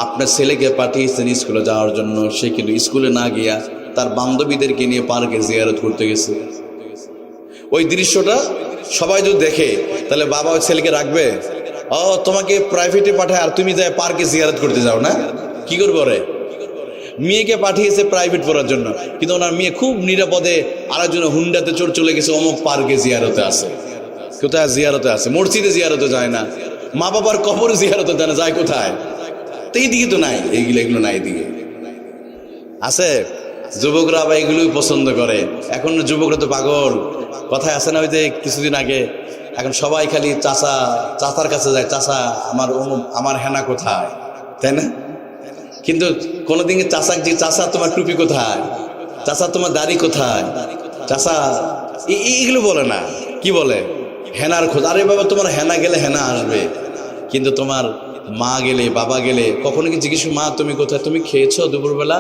আপনার ছেলেকে পাঠিয়েছেন স্কুলে যাওয়ার জন্য, সে কিন্তু স্কুলে না গিয়া তার বান্ধবীদেরকে নিয়ে পার্কে জিয়ারত করতে গেছে। ওই দৃশ্যটা সবাই যদি দেখে তাহলে বাবা ওই ছেলেকে রাখবে? ও তোমাকে প্রাইভেটে পাঠায় আর তুমি যাই পার্কে জিয়ারত করতে যাও না? কি করবে ওরে? মেয়েকে পাঠিয়েছে প্রাইভেট পড়ার জন্য, কিন্তু ওনার মেয়ে খুব নিরাপদে আরেকজনের হুন্ডাতে চলে গেছে অমুক পার্কে জিয়ারতে আছে। কোথায় জিয়ারতে আছে? মসজিদে জিয়ারতে যায় না, মা বাবার কবরে জিয়ারতে যায় না, যায় কোথায়? তো এইদিকে তো নাই, এগুলো নাই। এদিকে আছে যুবকরা আবার এগুলোই পছন্দ করে। এখন যুবকরা তো পাগল, কথায় আছে না ওই যে কিছুদিন আগে, এখন সবাই খালি চাচার কাছে যায়, চাচা আমার হেনা কোথায়, তাই না? কিন্তু কোনোদিন চাচা তোমার টুপি কোথায়, চাচা তোমার দাড়ি কোথায়, চাচা এইগুলো বলে না। কি বলে? হেনার খোঁজ। আরে বাবা, তোমার হেনা গেলে হেনা আসবে, কিন্তু তোমার মা গেলে বাবা গেলে কখনো কি জিজ্ঞেস, মা তুমি কোথায়, তুমি খেয়েছো দুপুরবেলা?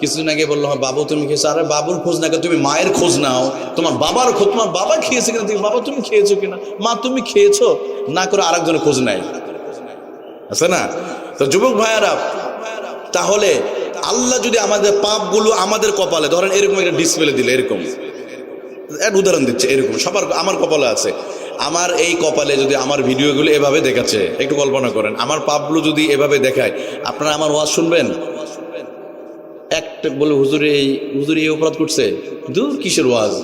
কিছুদিন আগে বললো হ্যাঁ বাবু তুমি খেয়েছো। আরে বাবুর খোঁজ না, তুমি মায়ের খোঁজ নাও, তোমার বাবার খোঁজ। তোমার বাবা খেয়েছে কিনা, তুমি বাবা তুমি খেয়েছো কিনা, মা তুমি খেয়েছো না করে আরেকজনের খোঁজ নাই, আছে না? তো যুবক ভাইয়ারা, তাহলে আল্লাহ যদি আমাদের পাপগুলো আমাদের কপালে, ধরেন এরকম একটা ডিসপ্লে দিলে, এরকম এক উদাহরণ দিচ্ছে, এরকম সবার আমার কপালে আছে, আমার এই কপালে যদি আমার ভিডিওগুলো এভাবে দেখাচ্ছে, একটু কল্পনা করেন আমার পাপগুলো যদি এভাবে দেখায়, আপনারা আমার ওয়াজ শুনবেন? একটা বলে হুজুর এই অপরাধ করছে, দূর কিসের ওয়াজ,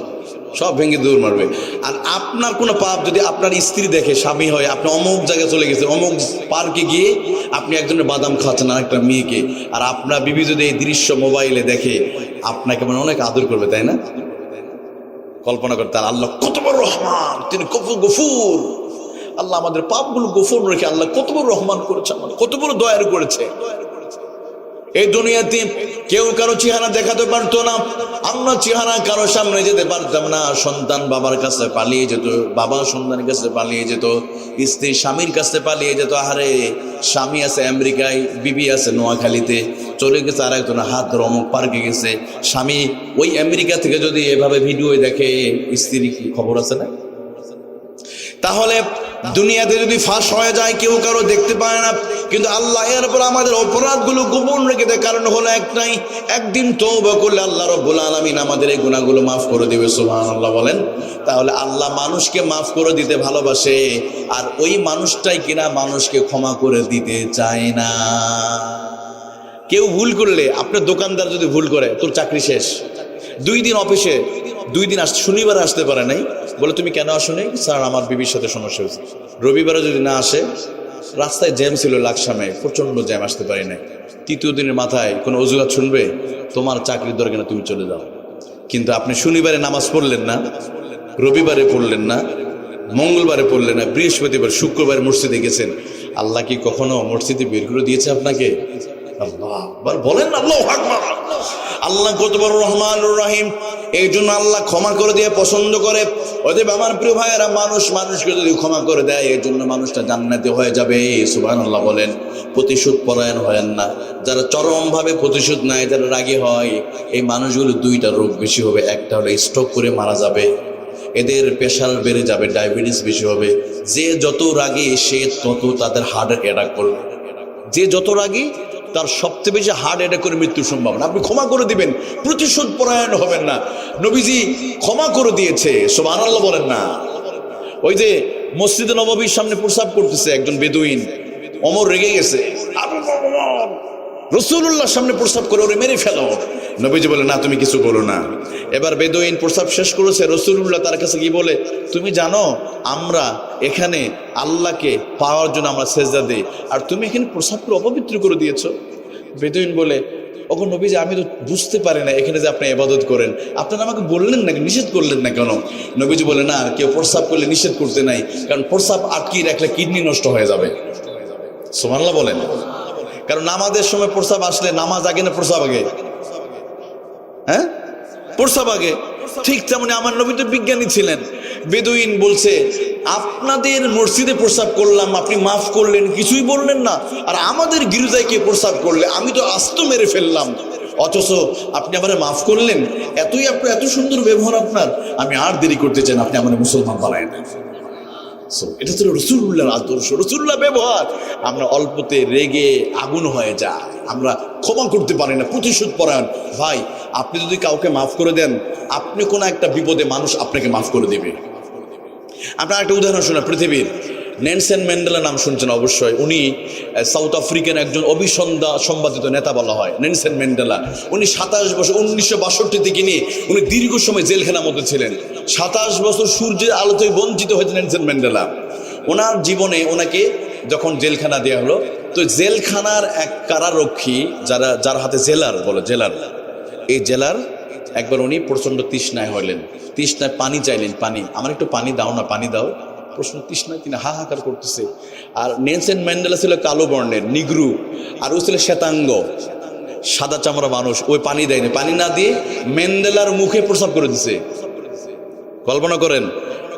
সব ভেঙে দূর মারবে। আর আপনার কোনো পাপ যদি আপনার স্ত্রী দেখে, স্বামী হয়, আপনি অমুক জায়গায় চলে গেছেন, অমুক পার্কে গিয়ে আপনি একজনের বাদাম খাচ্ছেন আর একটা মেয়েকে, আর আপনার বিবি যদি এই দৃশ্য মোবাইলে দেখে, আপনাকে মানে অনেক আদর করবে, তাই না? কল্পনা করতে, আর আল্লাহ কত বড় রহমান, তিনি গফুর। আল্লাহ আমাদের পাপগুলো গোপন রেখে আল্লাহ কত বড় রহমান করেছে, আমাদের কত বড় দয়ার করেছে। এই দুনিয়াতে কেউ কারো চেহারা দেখাতে পারতো না, আমরা চেহারা কারো সামনে যেতে পারতাম না। সন্তান বাবার কাছে পালিয়ে যেত, বাবা সন্তানের কাছে পালিয়ে যেত, স্ত্রী স্বামীর কাছে পালিয়ে যেত। আহারে, স্বামী আছে আমেরিকায়, বিবি আছে নোয়াখালীতে, চলে গেছে আর একজন হাত ধরে অমুক পার্কে গেছে। স্বামী ওই আমেরিকা থেকে যদি এভাবে ভিডিও দেখে, স্ত্রীর কি খবর আছে না? তাহলে দুনিয়াতে যদি ফাঁস হয়ে যায়, কেউ কারো দেখতে পায় না, কিন্তু আল্লাহ এর উপর আমাদের অপরাধগুলো গোপন রেখে দেয়। কারণ হলো একটাই, একদিন তওবা করলে আল্লাহ রাব্বুল আলামিন আমাদের এই গুনাহগুলো মাফ করে দেবে। সুবহানাল্লাহ বলেন। তাহলে আল্লাহ মানুষকে মাফ করে দিতে ভালোবাসে, আর ওই মানুষটাই কিনা মানুষকে ক্ষমা করে দিতে চায় না। কেউ ভুল করলে, আপনার দোকানদার যদি ভুল করে, তোর চাকরি শেষ, 2 দিন অফিসে, 2 দিন শনিবারে আসতে পারে নাই, বলে তুমি কেন আসো নাই? স্যার আমার বিবির সাথে সমস্যা হয়েছে। রবিবারে যদি না আসে, রাস্তায় জ্যাম ছিল, লাকসামে প্রচন্ড জ্যাম, আসতে পারি নাই। 3য় দিনের মাথায় কোনো অজুহাত শুনবে? তোমার চাকরির দরকার না, তুমি চলে যাও। কিন্তু আপনি শনিবারে নামাজ পড়লেন না, রবিবারে পড়লেন না, মঙ্গলবারে পড়লেন না, বৃহস্পতিবার শুক্রবার মসজিদে গেছেন, আল্লাহ কি কখনো মসজিদে বের করে দিয়েছে আপনাকে? আল্লাহ বলেন আল্লাহু আকবার। আল্লাহ কত বড় রহমানুর রহিম, এই জন্য আল্লাহ ক্ষমা করে দিয়ে পছন্দ করে। অতএব আমার প্রিয় ভাইয়েরা, মানুষকে যদি ক্ষমা করে দেয়, এই জন্য মানুষটা জান্নাতি হয়ে যাবে। সুবহানাল্লাহ বলেন। প্রতিশোধ পরায়ণ হয়েন না। যারা চরমভাবে প্রতিশোধ নেয়, যারা রাগী হয়, এই মানুষগুলো 2টা রোগ বেশি হবে। একটা হলো স্ট্রোক করে মারা যাবে, এদের প্রেশার বেড়ে যাবে, ডায়াবেটিস বেশি হবে। যে যত রাগী, সে তত তাদের হার্ট অ্যাটাক করবে। যে যত রাগী, তার সবচেয়ে বেশি হার্ট অ্যাটাক করে মৃত্যুর সম্ভাবনা। আপনি ক্ষমা করে দিবেন, প্রতিশোধ পরায়ণ হবেন না। নবীজি ক্ষমা করে দিয়েছে, সুবহানাল্লাহ বলেন না। ওই যে মসজিদে নববীর সামনে প্রস্রাব করতেছে একজন বেদুইন, ওমর রেগে গেছে, রাসূলুল্লাহর সামনে প্রস্রাব করে, ওরে মেরে ফেলো। নবীজি বলে না, তুমি কিছু বলো না। এবার বেদুইন প্রস্রাব শেষ করেছে, রাসূলুল্লাহ তার কাছে কি বলে, তুমি জানো আমরা এখানে আল্লাহকে পাওয়ার জন্য আমরা সেজদা দিই, আর তুমি এখানে প্রস্রাব করে অপবিত্র করে দিয়েছো। বেদুইন বলে, ওগো নবীজি, আমি তো বুঝতে পারি না এখানে যে আপনি ইবাদত করেন, আপনারা আমাকে বললেন না, নিষেধ করলেন না কেন? নবীজি বলে, না, কেউ প্রস্রাব করলে নিষেধ করতে নাই, কারণ প্রস্রাব আটকিয়ে রাখলে কিডনি নষ্ট হয়ে যাবে। সুবহানাল্লাহ বলেন। কারণ নামাজের সময় প্রস্রাব আসলে নামাজ আগে না প্রস্রাব আগে? হ্যাঁ, প্রস্রাব আগে। ঠিক তেমনি আমার নবী তো বিজ্ঞানী ছিলেন। বেদুইন বলছে, আপনাদের মসজিদে প্রস্রাব করলাম, আপনি মাফ করলেন, কিছুই বললেন না, আর আমাদের গির্জায় কে প্রস্রাব করলে আমি তো আস্ত মেরে ফেললাম, অথচ আপনি আমারে মাফ করলেন। এত সুন্দর ব্যবহার আপনার, আমি আর দেরি করতে চাই না, আপনি আমাদের মুসলমান বানায় না। এটা ছিল রাসূলুল্লাহর আদর্শ, রাসূলুল্লাহ ব্যবহার। আমরা অল্পতে রেগে আগুন হয়ে যায়, আমরা ক্ষমা করতে পারি না, প্রতিশোধ পরায়ণ। ভাই, আপনি যদি কাউকে মাফ করে দেন, আপনি কোনো একটা বিপদে মানুষ আপনাকে মাফ করে দেবে। আপনার একটা উদাহরণ শোনা, পৃথিবীর নেলসন ম্যান্ডেলা নাম শুনছেন অবশ্যই। উনি সাউথ আফ্রিকান একজন অভিসম্বাদিত নেতা বলা হয় নেলসন ম্যান্ডেলা। উনি 27 বছর 1962 থেকে নিয়ে উনি দীর্ঘ সময় জেলখানার মধ্যে ছিলেন। 27 বছর সূর্যের আলোতে বঞ্চিত হয়েছে নেলসন ম্যান্ডেলা। ওনার জীবনে ওনাকে যখন জেলখানা দেওয়া হলো, তো জেলখানার এক কারারক্ষী যার হাতে জেলার বলে, জেলার, এই জেলার একবার উনি প্রচণ্ড তৃষ্ণায় হলেন, তৃষ্ণায় পানি চাইলেন, পানি, আমার একটু পানি দাও না, পানি দাও। প্রশ্ন তৃষ্ণায় তিনি হাহাকার করতেছে। আর নেলসন ম্যান্ডেলা ছিল কালো বর্ণের, নিগ্রু, আর ও ছিল শ্বেতাঙ্গ, সাদা চামড়া মানুষ। ওই পানি দেয়নি, পানি না দিয়ে ম্যান্ডেলার মুখে প্রস্রাব করে দিছে। কল্পনা করেন,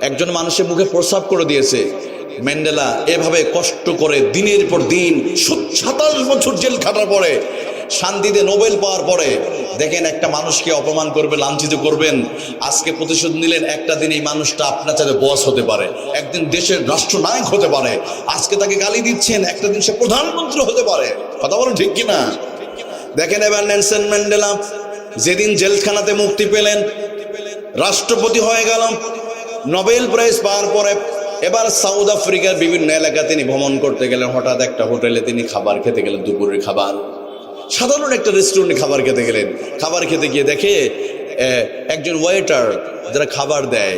একজন মানুষের মুখে প্রস্রাব করে দিয়েছে। ম্যান্ডেলা এভাবে কষ্ট করে দিনের পর দিন 27 বছর জেল খাটার পরে, শান্তিতে নোবেল পাওয়ার পরে, দেখেন একটা মানুষকে অপমান করবে, লাঞ্ছিত করবেন, আজকে প্রতিশোধ নিলেন। একটা দিন এই মানুষটা আপনার চাইতে বস হতে পারে, একদিন দেশের রাষ্ট্রনায়ক হতে পারে। আজকে তাকে গালি দিচ্ছেন, একটা দিন সে প্রধানমন্ত্রী হতে পারে। কথা বলেন ঠিক কিনা? দেখেন এবার নেলসন ম্যান্ডেলা যেদিন জেলখানাতে মুক্তি পেলেন, রাষ্ট্রপতি হয়ে গেল, নোবেল প্রাইজ পাওয়ার পরে এবার সাউথ আফ্রিকার বিভিন্ন এলাকা তিনি ভ্রমণ করতে গেলেন। হঠাৎ একটা হোটেলে তিনি খাবার খেতে গেলেন, দুপুরের খাবার, সাধারণ একটা রেস্টুরেন্টে খাবার খেতে গেলেন। খাবার খেতে গিয়ে দেখে একজন ওয়েটার যারা খাবার দেয়,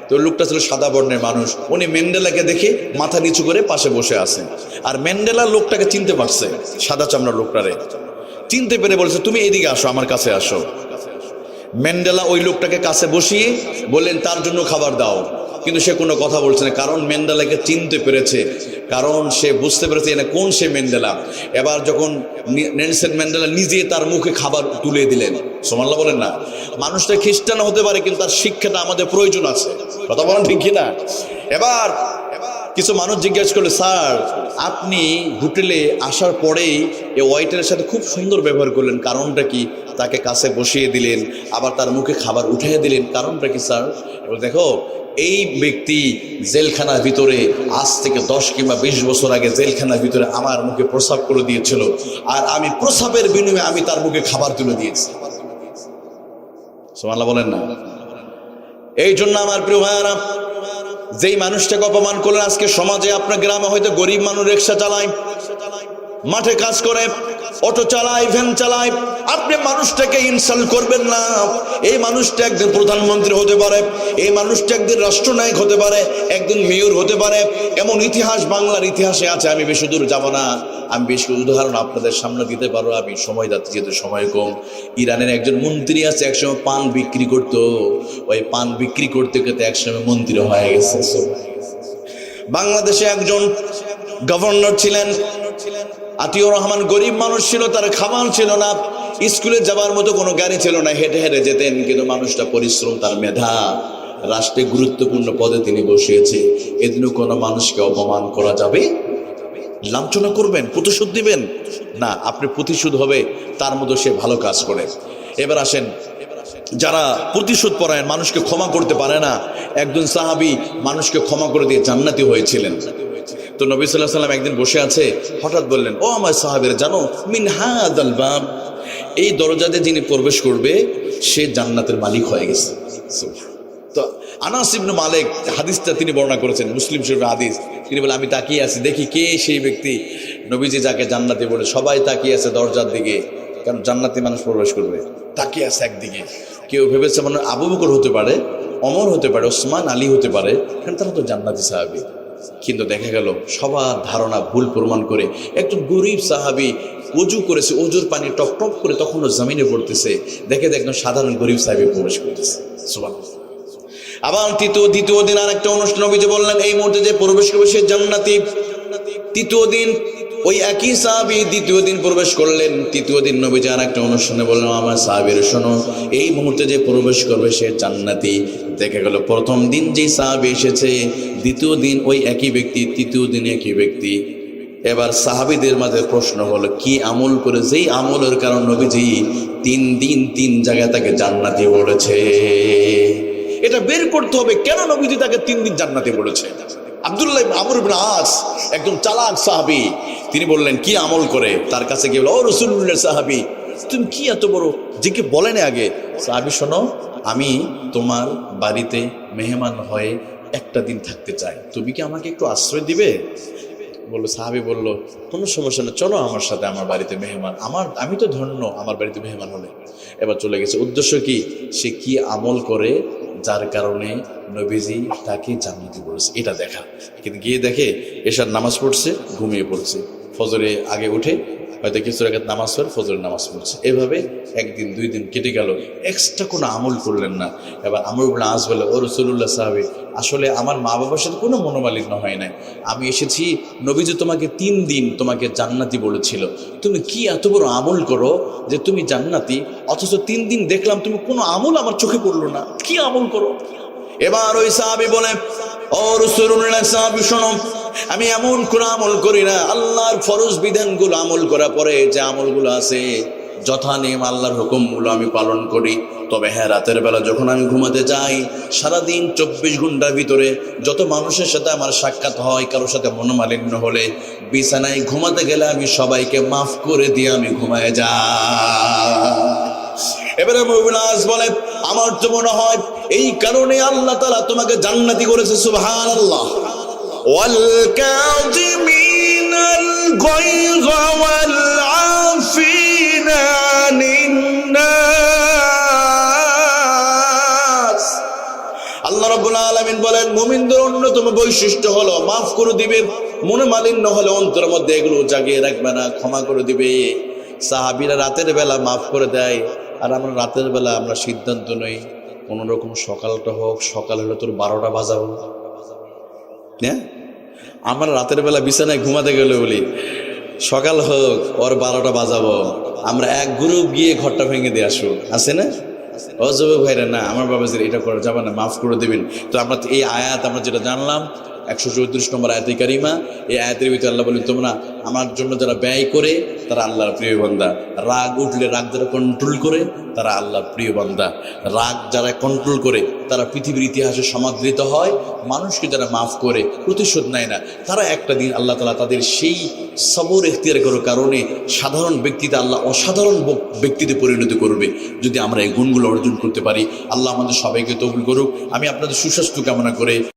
তো লোকটা ছিল সাদা বর্ণের মানুষ। উনি ম্যান্ডেলাকে দেখে মাথা নিচু করে পাশে বসে আছেন। আর ম্যান্ডেলা লোকটাকে চিনতে পারছে, সাদা চামড়ার লোকটারে চিনতে পেরে বলছে, তুমি এদিকে আসো, আমার কাছে আসো। ম্যান্ডেলা ওই লোকটাকে কাছে বসিয়ে বললেন তার জন্য খাবার দাও, কিন্তু সে কোনো কথা বলছে না, কারণ ম্যান্ডেলাকে চিনতে পেরেছে, কারণ সে বুঝতে পেরেছে না কোন সে ম্যান্ডেলা। এবার যখন নেলসন ম্যান্ডেলা নিজে তার মুখে খাবার তুলে দিলেন, সুবহানাল্লাহ বলেন না। মানুষটা খ্রিস্টান হতে পারে, কিন্তু তার শিক্ষাটা আমাদের প্রয়োজন আছে। কথা বলেন ঠিক কিনা? এবার কিছু মানুষ জিজ্ঞাসা করলো, স্যার আপনি হোটেলে আসার পরেই এই ওয়েটারের সাথে খুব সুন্দর ব্যবহার করলেন, কারণটা কি? তাকে কাছে বসিয়ে দিলেন, আবার তার মুখে খাবার উঠিয়ে দিলেন, কারণটা কি স্যার? এবার দেখো, এই ব্যক্তি জেলখানার ভিতরে আজ থেকে 10 কিংবা 20 বছর আগে জেলখানার ভিতরে আমার মুখে প্রস্রাব করে দিয়েছিল, আর আমি প্রস্রাবের বিনিময়ে আমি তার মুখে খাবার তুলে দিয়েছি। সুবহানাল্লাহ বলেন না। এই জন্য আমার প্রিয় ভাইয়ারা, যেই মানুষটাকে অপমান করলেন, আজকে সমাজে আপনার গ্রামে হয়তো গরিব মানুষ রিক্সা চালায়, মাঠে কাজ করে, অটো চালায়, ভ্যান চালায়, আপনি মানুষটাকে ইনসাল্ট করবেন না। এই মানুষটা একদিন প্রধানমন্ত্রী হতে পারে, এই মানুষটা একদিন রাষ্ট্রনায়ক হতে পারে, একদিন মেয়র হতে পারে। এমন ইতিহাস বাংলার ইতিহাসে আছে। আমি বেশি দূর যাব না, আমি বেশ উদাহরণ আপনাদের সামনে দিতে পারবো। আমি সময় যাচ্ছে, যেহেতু সময় কম। ইরানের একজন মন্ত্রী আছে, একসময় পান বিক্রি করতো, ওই পান বিক্রি করতে করতে একসময় মন্ত্রী হয়ে গেছে। বাংলাদেশে একজন গভর্নর ছিলেন, আতিউর রহমান, গরিব মানুষ ছিল, তার খাবার ছিল না, স্কুলে যাবার মতো কোনো গাড়ি ছিল না, হেঁটে হেঁটে যেতেন। কিন্তু মানুষটা পরিশ্রম, তার মেধা, রাষ্ট্রে গুরুত্বপূর্ণ পদে তিনি বসিয়েছে। এদিনও কোনো মানুষকে অপমান করা যাবে? লাঞ্ছনা করবেন, প্রতিশোধ দিবেন না। আপনি প্রতিশোধ হবে তার মতো সে ভালো কাজ করে। এবার আসেন, যারা প্রতিশোধ পরায়ণ, মানুষকে ক্ষমা করতে পারে না, একজন সাহাবী মানুষকে ক্ষমা করে দিয়ে জান্নাতি হয়েছিলেন। তো নবী সাল্লাল্লাহু আলাইহি ওয়াসাল্লাম একদিন বসে আছে, হঠাৎ বললেন, ও আমার সাহাবীরা, জানো মিন হাযাল বাব, এই দরজাতে যিনি প্রবেশ করবে সে জান্নাতের মালিক হয়ে গেছে। তো আনাস ইবনে মালিক হাদিসটা তিনি বর্ণনা করেছেন, মুসলিম শরীফের হাদিস। তিনি বলে, আমি তাকিয়ে আছি, দেখি কে সেই ব্যক্তি, নবীজি যাকে জান্নাতি বলে। সবাই তাকিয়ে আছে দরজার দিকে, কারণ জান্নাতি মানুষ প্রবেশ করবে, তাকিয়ে আছে একদিকে। কেউ ভেবেছে মানে আবু বকর হতে পারে, ওমর হতে পারে, ওসমান, আলী হতে পারে, কারণ তারা তো জান্নাতি সাহাবী। কিন্তু দেখা গেল সবার ধারণা ভুল প্রমাণ করে একজন গরিব সাহাবী ওযু করেছে, ওযুর পানি টপ টপ করে তখনও জমিনে পড়তেছে, দেখে একজন সাধারণ গরিব সাহাবী প্রবেশ করতেছে। সুবহানাল্লাহ। আবার দ্বিতীয় দিন আর একটা অনুষ্ঠান, নবীজি বললেন, এই মুহূর্তে যে প্রবেশ করবে সে জান্নাতি। তৃতীয় দিন ওই একই সাহাবী দ্বিতীয় দিন প্রবেশ করলেন। তৃতীয় দিন নবীজি আর একটা অনুষ্ঠানে বললেন, আমার সাহাবীরা শোনো, এই মুহূর্তে যে প্রবেশ করবে সে জান্নাতি। দেখা গেল প্রথম দিন যে সাহাবী এসেছে, দ্বিতীয় দিন ওই একই ব্যক্তি, তৃতীয় দিন একই ব্যক্তি। এবার সাহাবীদের মাঝে প্রশ্ন হলো, কি আমল করে, যেই আমলের কারণ নবীজি 3 দিন 3 জায়গায় তাকে জান্নাতি বলেছে। এটা বের করতে হবে, কেন নবীজি তাকে 3 দিন জান্নাতি বলেছে। আব্দুল্লাহ ইবনে আমর ইবনে আস একজন চালাক সাহাবী, তিনি বললেন কি আমল করে, তার কাছে গিয়ে বলল, ও রাসূলুল্লাহ সাহাবী, তুমি কি এত বড়, যে বলেন আগে। সাহাবী, শোনো, আমি তোমার বাড়িতে মেহমান হয়ে একটা দিন থাকতে চাই, তুমি কি আমাকে একটু আশ্রয় দিবে? বললো, সাহাবী বলল, কোনো সমস্যা নেই, চলো আমার সাথে, আমার বাড়িতে মেহমান, আমি তো ধন্য আমার বাড়িতে মেহমান হলে। এবার চলে গেছে। উদ্দেশ্য কি? সে কি আমল করে যার কারণে নবীজি তাকে জান্নাতি বলেছে এটা দেখা। কিন্তু গিয়ে দেখে এশার নামাজ পড়ছে, ঘুমিয়ে পড়ছে, ফজরে আগে উঠে হয়তো কিছু রাকাত নামাজ পড়ে ফজরের নামাজ পড়ছে। এভাবে একদিন 2 দিন কেটে গেল, এক্সট্রা কোনো আমল করলেন না। এবার আমর ইবনে আস বলে, ও রাসূলুল্লাহ সাহাবী, আসলে আমার মা বাবার সাথে কোনো মনোমালিন্য হয় নাই, আমি এসেছি, নবীজি তোমাকে 3 দিন তোমাকে জান্নাতি বলেছিল, তুমি কি এত বড় আমল করো যে তুমি জান্নাতি, অথচ 3 দিন দেখলাম তুমি কোনো আমল আমার চোখে পড়লো না, কি আমল করো? এবার ওই সাহাবী বলে, ও রাসূলুল্লাহ সাহাবী শোনো, আমি এমন কোন আমল করি না, আল্লাহর ফরজ বিধানগুলো আমল করার পরে যে আমলগুলো আছে যথানিয়ম আল্লাহর হুকুমগুলো আমি পালন করি। তবে হ্যাঁ, রাতের বেলা যখন আমি ঘুমাতে যাই, সারাদিন 24 ঘন্টার ভিতরে যত মানুষের সাথে আমার সাক্ষাৎ হয়, কারোর সাথে মনোমালিন্য হলে বিছানায় ঘুমাতে গেলে আমি সবাইকে মাফ করে দিয়ে আমি ঘুমায় যাই। এবারে মুমিনাস বলে, আমার তো মনে হয় এই কারণে আল্লাহ তাআলা তোমাকে জান্নাতি করেছে। সুবহানাল্লাহ। ওয়াল কাযিমিনাল গায়য ওয়াল আফিনা আনিন নাস। আল্লাহ রাব্বুল আলামিন বলেন, মুমিনদের অন্যতম বৈশিষ্ট্য হলো মাফ করে দিবে, মনোমালিন্য হলে অন্তরের মধ্যে এগুলো জাগিয়ে রাখবে না, ক্ষমা করে দিবে। সাহাবীরা রাতের বেলা মাফ করে দেয়, আর আমরা রাতের বেলা আমরা সিদ্ধান্ত নই কোনো রকম সকালটা হোক, সকাল হলে তোর 12টা বাজাবো। হ্যাঁ, আমরা রাতের বেলা বিছানায় ঘুমাতে গেলে বলি সকাল হোক ওর 12টা বাজাবো, আমরা এক গ্রুপ গিয়ে ঘরটা ভেঙে দিয়ে আসবো, আছে না? অজব ভাইরা, না আমার বাবাজির এটা করা যাবে না, মাফ করে দেবেন। তো আমরা এই আয়াত আমরা যেটা জানলাম 134 নম্বর আয়াতে কারিমা, এই আয়াতের ভিতরে আল্লাহ বলেন, তোমরা আমার জন্য যারা ব্যয় করে তারা আল্লাহর প্রিয় বান্দা, রাগ উঠলে রাগ যারা কন্ট্রোল করে তারা আল্লাহর প্রিয় বান্দা, রাগ যারা কন্ট্রোল করে তারা পৃথিবীর ইতিহাসে সমাদৃত হয়, মানুষকে যারা মাফ করে প্রতিশোধ নেয় না, তারা একটা দিন আল্লাহ তাআলা তাদের সেই সবর এখতিয়ার করার কারণে সাধারণ ব্যক্তিতে আল্লাহ অসাধারণ ব্যক্তিতে পরিণত করবে। যদি আমরা এই গুণগুলো অর্জন করতে পারি, আল্লাহ আমাদের সবাইকে কবুল করুক। আমি আপনাদের সুস্বাস্থ্য কামনা করে